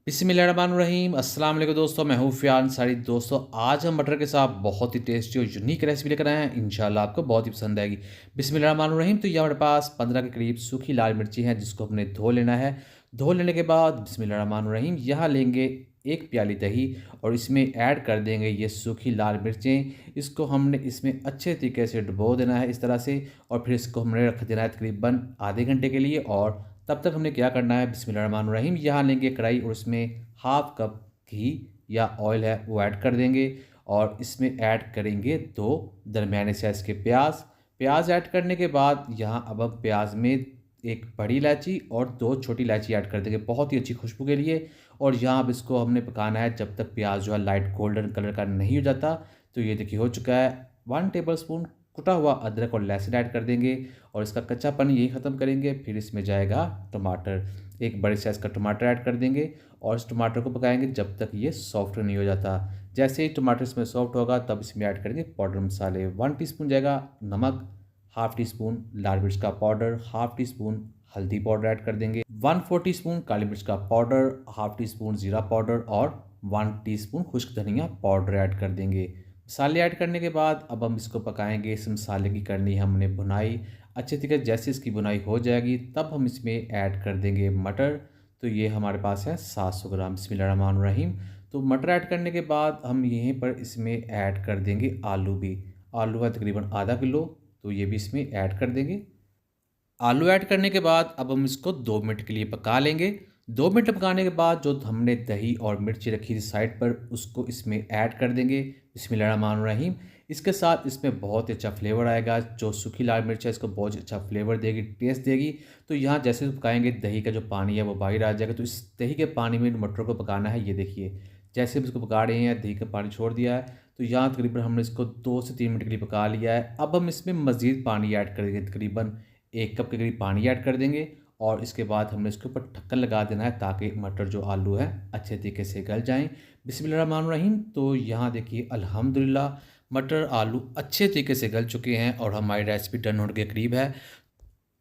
बिस्मिल्लाहिर्रहमानिर्रहीम। अस्सलाम वालेकुम दोस्तों, मैं हूँ फ़ियान सारी। दोस्तों आज हम मटर के साथ बहुत ही टेस्टी और यूनिक रेसिपी लेकर आए हैं। इंशाल्लाह आपको बहुत ही पसंद आएगी। बिस्मिल्लाहिर्रहमानिर्रहीम। तो ये हमारे पास 15 के करीब सूखी लाल मिर्ची हैं, जिसको हमने धो लेना है। धो लेने के बाद बिस्मिल्लाहिर्रहमानिर्रहीम यहाँ लेंगे एक प्याली दही और इसमें ऐड कर देंगे ये सूखी लाल मिर्चें। इसको हमने इसमें अच्छे तरीके से डुबो देना है इस तरह से, और फिर इसको हमने रख देना है तकरीबन आधे घंटे के लिए। और तब तक हमने क्या करना है, बिस्मिल्लाहिर्रहमानिर्रहीम यहाँ लेंगे कढ़ाई और उसमें हाफ कप घी या ऑयल है वो ऐड कर देंगे। और इसमें ऐड करेंगे 2 दरमियाने साइज़ के प्याज। प्याज ऐड करने के बाद यहाँ अब हम प्याज में एक बड़ी इलायची और 2 छोटी इलायची ऐड कर देंगे, बहुत ही अच्छी खुशबू के लिए। और यहाँ अब इसको हमने पकाना है जब तक प्याज जो है लाइट गोल्डन कलर का नहीं हो जाता। तो ये देखिए हो चुका है। 1 टेबलस्पून कुटा हुआ अदरक और लहसुन ऐड कर देंगे और इसका कच्चापन यही ख़त्म करेंगे। फिर इसमें जाएगा टमाटर, एक बड़े साइज़ का टमाटर ऐड कर देंगे और इस टमाटर को पकाएंगे जब तक ये सॉफ्ट नहीं हो जाता। जैसे ही टमाटर इसमें सॉफ्ट होगा तब इसमें ऐड करेंगे पाउडर मसाले। 1 टीस्पून जाएगा नमक, हाफ़ टी स्पून लाल मिर्च का पाउडर, हाफ़ टी स्पून हल्दी पाउडर ऐड कर देंगे, 1/4 टीस्पून काली मिर्च का पाउडर, हाफ़ टी स्पून ज़ीरा पाउडर और 1 टीस्पून खुश्क धनिया पाउडर ऐड कर देंगे। मसाले ऐड करने के बाद अब हम इसको पकाएंगे। इस मसाले की करनी है हमने भुनाई अच्छे तरीके से। जैसे इसकी भुनाई हो जाएगी तब हम इसमें ऐड कर देंगे मटर। तो ये हमारे पास है 700 ग्राम। बिस्मिल्लाहिर्रहमानिर्रहीम। तो मटर ऐड करने के बाद हम यहीं पर इसमें ऐड कर देंगे आलू भी। आलू है तकरीबन आधा किलो, तो ये भी इसमें ऐड कर देंगे। आलू ऐड करने के बाद अब हम इसको 2 मिनट के लिए पका लेंगे। 2 मिनट पकाने के बाद जो हमने दही और मिर्ची रखी थी साइड पर, उसको इसमें ऐड कर देंगे। बिस्मिल्लाहिर्रहमानिर्रहीम। इसके साथ इसमें बहुत ही अच्छा फ्लेवर आएगा। जो सूखी लाल मिर्च है इसको बहुत अच्छा फ्लेवर देगी, टेस्ट देगी। तो यहाँ जैसे पकाएंगे दही का जो पानी है वो बाहर आ जाएगा। तो इस दही के पानी में मटर को पकाना है। ये देखिए जैसे हम इसको पका रहे हैं, दही का पानी छोड़ दिया है। तो यहाँ तकरीबन हमने इसको 2 से 3 मिनट के लिए पका लिया है। अब हम इसमें मज़ीद पानी ऐड करेंगे, तकरीबन 1 कप के करीब पानी ऐड कर देंगे। और इसके बाद हमने इसके ऊपर ढक्कन लगा देना है ताकि मटर जो आलू है अच्छे तरीके से गल जाएं। बिस्मिल्लाहिर्रहमानिर्रहीम। तो यहाँ देखिए अल्हम्दुलिल्लाह मटर आलू अच्छे तरीके से गल चुके हैं और हमारी रेसिपी टर्न होने के करीब है।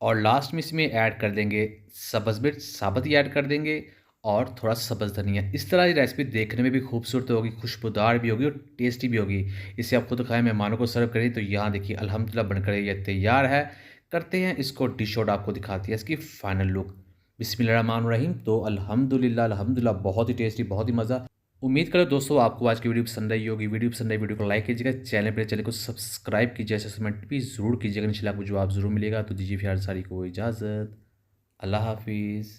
और लास्ट में इसमें ऐड कर देंगे सब्ज़ मिर्च, साबुत ही ऐड कर देंगे और थोड़ा सब्ज़ धनिया। इस तरह की रेसिपी देखने में भी खूबसूरत होगी, खुशबूदार भी होगी और टेस्टी भी होगी। इसे आप खुद खाएं, मेहमानों को सर्व करें। तो यहाँ देखिए अल्हम्दुलिल्लाह बनकर ये तैयार है। करते हैं इसको डिश आउट, आपको दिखाती है इसकी फाइनल लुक। बिस्मिल्लाहिर्रहमानिर्रहीम। तो अल्हम्दुलिल्लाह अल्हम्दुलिल्लाह बहुत ही टेस्टी, बहुत ही मज़ा। उम्मीद करो दोस्तों आपको आज की वीडियो पसंद आई होगी। वीडियो पसंद आई वीडियो को लाइक कीजिएगा, चैनल को सब्सक्राइब कीजिए, कमेंट भी ज़रूर कीजिएगा। इंशाल्लाह आपको जवाब ज़रूर मिलेगा। तो दीजिए फिर सारी को इजाज़त। अल्लाह हाफिज़।